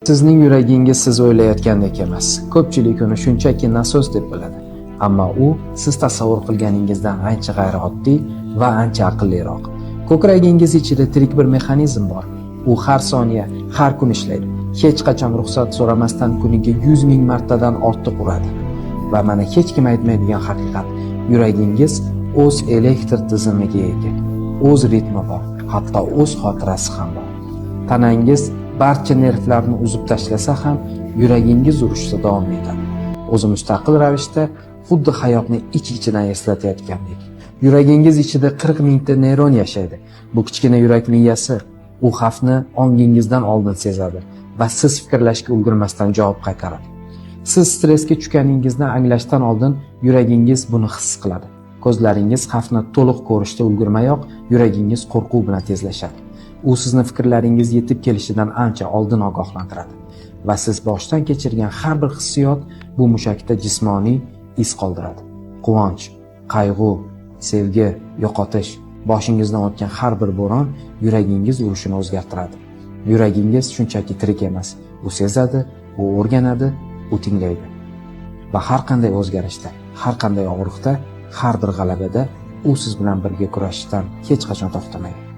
Sizning yuragingiz siz o'ylayotgandek emas. Ko'pchilik uni shunchaki nasos deb biladi. Ammo u siz tasavvur qilganingizdan ancha g'ayrioddiy va ancha aqlliroq. Ko'kragingiz ichida tirik bir mexanizm bor. U har soniya, har kun ishlaydi. Hech qachon ruxsat so'ramasdan kuniga 100 ming martadan ortiq uradi. Va mana hech kim aytmaydigan haqiqat, yuragingiz o'z elektr tizimiga ega. O'z ritmi bor, hatto o'z xotirasi ham bor. Tanangiz barcha nervlarni uzib tashlasa ham yuragingiz urishda davom etadi. O'zi mustaqil ravishda xuddi hayotni ich-ichidan eslatayotgandek. Yuragingiz ichida 40 mingta neyron yashaydi. Bu kichkina yurak miyasi u xavfni ongingizdan oldin sezadi va siz fikrlashga ulgurmasdan javob qaytaradi. Siz stressga tushganingizni anglashdan oldin yuragingiz buni his qiladi. Ko'zlaringiz xavfni to'liq ko'rishga ulgurmayoq, yuragingiz qo'rquv bilan tezlashadi. U sizni fikrlaringiz yetib kelishidan ancha oldin ogohlantiradi va siz boshdan kechirgan har bir hissiyot bu mushakda jismoniy iz qoldiradi. Quvonch, qayg'u, sevgi, yo'qotish, boshingizdan o'tgan har bir bo'ron yuragingiz urishini o'zgartiradi. Yuragingiz shunchaki tirik emas, u sezadi, u o'rganadi, u tinglaydi. Va har qanday o'zgarishda, har qanday og'riqda, har bir g'alabada u siz bilan birga kurashishdan hech qachon to'xtamaydi.